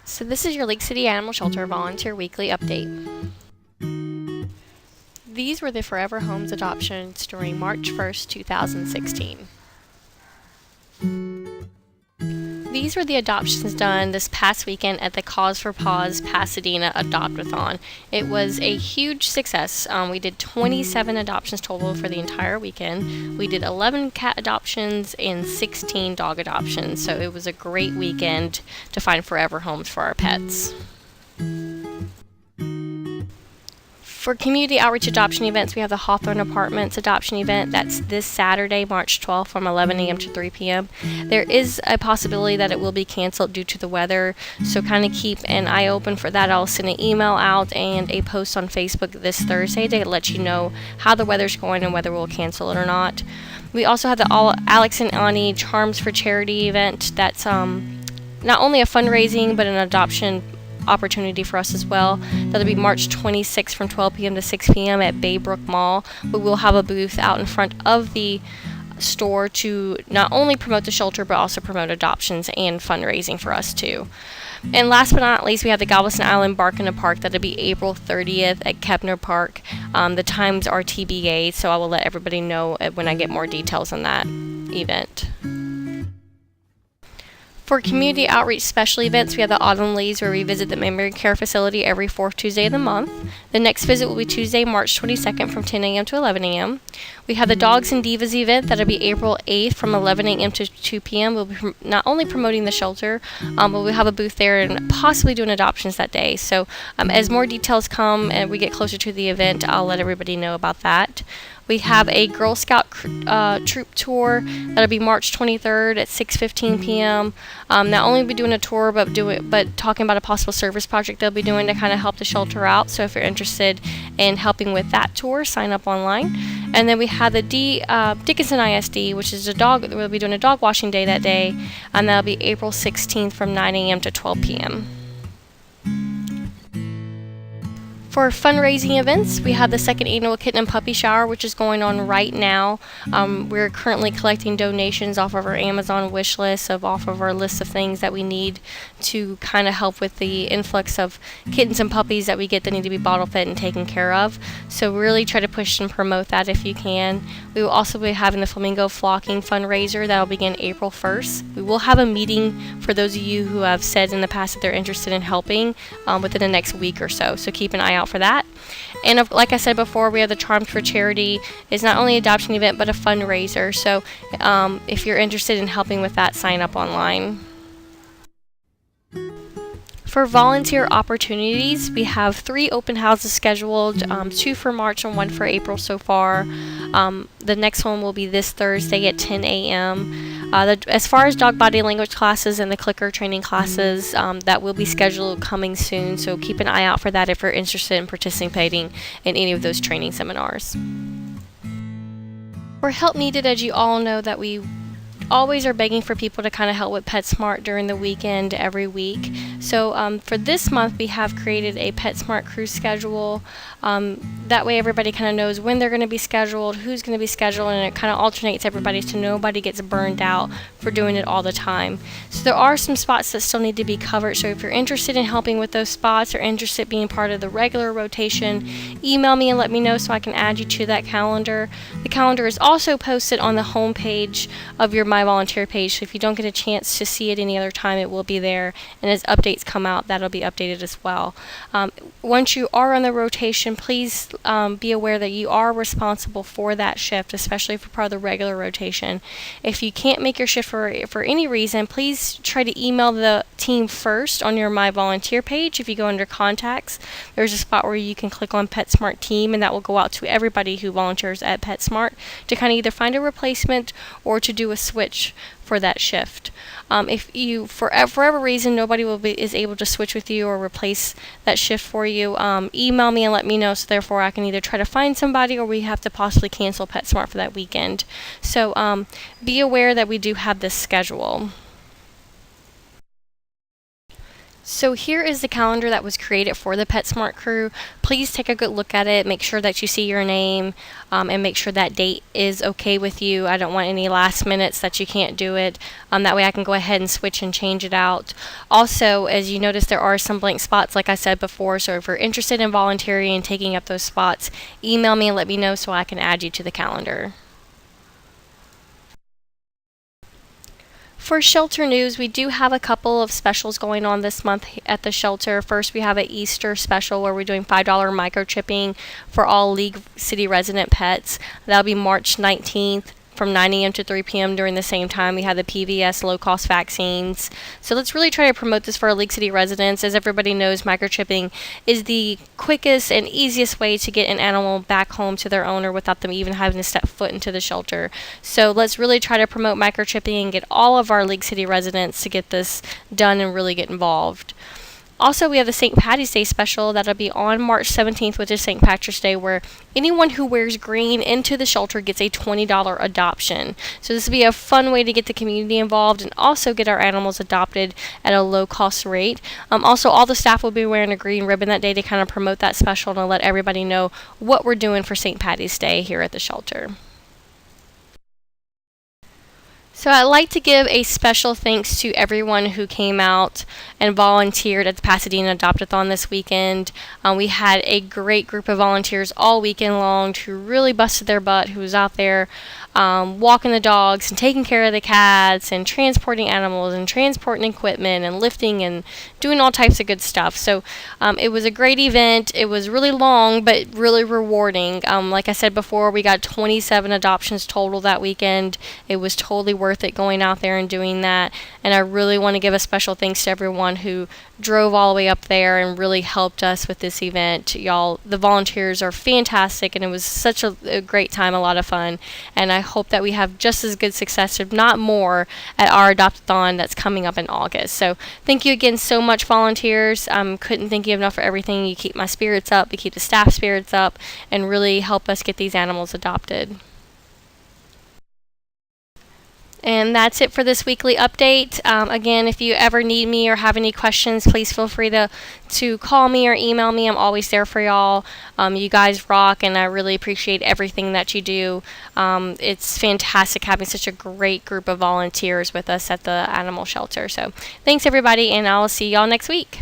So this is your Lake City Animal Shelter Volunteer Weekly Update. These were the Forever Homes adoptions during March 1st, 2016. These were the adoptions done this past weekend at the Cause for Paws Pasadena Adopt-a-thon. It was a huge success. We did 27 adoptions total for the entire weekend. We did 11 cat adoptions and 16 dog adoptions. So it was a great weekend to find forever homes for our pets. For community outreach adoption events, we have the Hawthorne Apartments adoption event. That's this Saturday, March 12th from 11 a.m. to 3 p.m. There is a possibility that it will be canceled due to the weather, so kind of keep an eye open for that. I'll send an email out and a post on Facebook this Thursday to let you know how the weather's going and whether we'll cancel it or not. We also have the Alex and Ani Charms for Charity event. That's not only a fundraising but an adoption opportunity for us as well. That'll be March 26th from 12 p.m. to 6 p.m. at Baybrook Mall. We will have a booth out in front of the store to not only promote the shelter but also promote adoptions and fundraising for us too. And last but not least, we have the Galveston Island Bark in the Park. That'll be April 30th at Kepner Park. The times are TBA, so I will let everybody know when I get more details on that event. For community outreach special events, we have the Autumn Leaves, where we visit the memory care facility every fourth Tuesday of the month. The next visit will be Tuesday, March 22nd from 10 a.m. to 11 a.m. We have the Dogs and Divas event. That'll be April 8th from 11 a.m. to 2 p.m. We'll be not only promoting the shelter, but we'll have a booth there and possibly doing adoptions that day. So as more details come and we get closer to the event, I'll let everybody know about that. We have a Girl Scout troop tour. That'll be March 23rd at 6:15 p.m. Not only will we doing a tour, but talking about a possible service project they'll be doing to kind of help the shelter out. So if you're interested in helping with that tour, sign up online. And then we have the Dickinson ISD, which is we'll be doing a dog washing day that day, and that'll be April 16th from 9 a.m. to 12 p.m. For fundraising events, we have the second annual Kitten and Puppy Shower, which is going on right now. We're currently collecting donations off of our Amazon wish list, off of our list of things that we need to kind of help with the influx of kittens and puppies that we get that need to be bottle fed and taken care of. So really try to push and promote that if you can. We will also be having the Flamingo Flocking fundraiser that will begin April 1st. We will have a meeting for those of you who have said in the past that they're interested in helping within the next week or so. So keep an eye out for that. And like I said before, we have the Charms for Charity. It's not only an adoption event but a fundraiser. So if you're interested in helping with that, sign up online. For volunteer opportunities, we have 3 open houses scheduled, 2 for March and 1 for April so far. The next one will be this Thursday at 10 a.m. As far as dog body language classes and the clicker training classes, that will be scheduled coming soon, so keep an eye out for that if you're interested in participating in any of those training seminars. For help needed, as you all know, that we always are begging for people to kind of help with PetSmart during the weekend every week. So for this month, we have created a PetSmart crew schedule. That way everybody kind of knows when they're going to be scheduled, who's going to be scheduled, and it kind of alternates everybody so nobody gets burned out for doing it all the time. So there are some spots that still need to be covered. So if you're interested in helping with those spots or interested in being part of the regular rotation, email me and let me know so I can add you to that calendar. The calendar is also posted on the home page of your My Volunteer page, so if you don't get a chance to see it any other time, it will be there, and as updates come out, that'll be updated as well. Once you are on the rotation, please be aware that you are responsible for that shift, especially for part of the regular rotation. If you can't make your shift for any reason, please try to email the team first on your My Volunteer page. If you go under contacts, there's a spot where you can click on PetSmart team, and that will go out to everybody who volunteers at PetSmart to kind of either find a replacement or to do a switch for that shift. If you, for whatever reason, nobody is able to switch with you or replace that shift for you, email me and let me know, so therefore I can either try to find somebody or we have to possibly cancel PetSmart for that weekend. So be aware that we do have this schedule. So here is the calendar that was created for the PetSmart crew. Please take a good look at it. Make sure that you see your name, and make sure that date is okay with you. I don't want any last minutes that you can't do it. That way I can go ahead and switch and change it out. Also, as you notice, there are some blank spots, like I said before. So if you're interested in volunteering and taking up those spots, email me and let me know so I can add you to the calendar. For shelter news, we do have a couple of specials going on this month at the shelter. First, we have an Easter special where we're doing $5 microchipping for all League City resident pets. That'll be March 19th from 9 a.m. to 3 p.m. during the same time. We have the PVS low-cost vaccines. So let's really try to promote this for our League City residents. As everybody knows, microchipping is the quickest and easiest way to get an animal back home to their owner without them even having to step foot into the shelter. So let's really try to promote microchipping and get all of our League City residents to get this done and really get involved. Also, we have the St. Patty's Day special that'll be on March 17th, which is St. Patrick's Day, where anyone who wears green into the shelter gets a $20 adoption. So this will be a fun way to get the community involved and also get our animals adopted at a low cost rate. Also, all the staff will be wearing a green ribbon that day to kind of promote that special and to let everybody know what we're doing for St. Patty's Day here at the shelter. So I'd like to give a special thanks to everyone who came out and volunteered at the Pasadena Adopt-a-thon this weekend. We had a great group of volunteers all weekend long who really busted their butt, who was out there walking the dogs and taking care of the cats and transporting animals and transporting equipment and lifting and doing all types of good stuff. So it was a great event. It was really long but really rewarding. Like I said before, we got 27 adoptions total that weekend. It was totally worth it going out there and doing that, and I really want to give a special thanks to everyone who drove all the way up there and really helped us with this event. Y'all, the volunteers are fantastic, and it was such a great time, a lot of fun, and I hope that we have just as good success, if not more, at our Adopt-a-thon that's coming up in August. So thank you again so much, volunteers. Couldn't thank you enough for everything. You keep my spirits up, you keep the staff spirits up, and really help us get these animals adopted. And that's it for this weekly update. Again, if you ever need me or have any questions, please feel free to call me or email me. I'm always there for y'all. You guys rock, and I really appreciate everything that you do. It's fantastic having such a great group of volunteers with us at the animal shelter. So thanks, everybody, and I'll see y'all next week.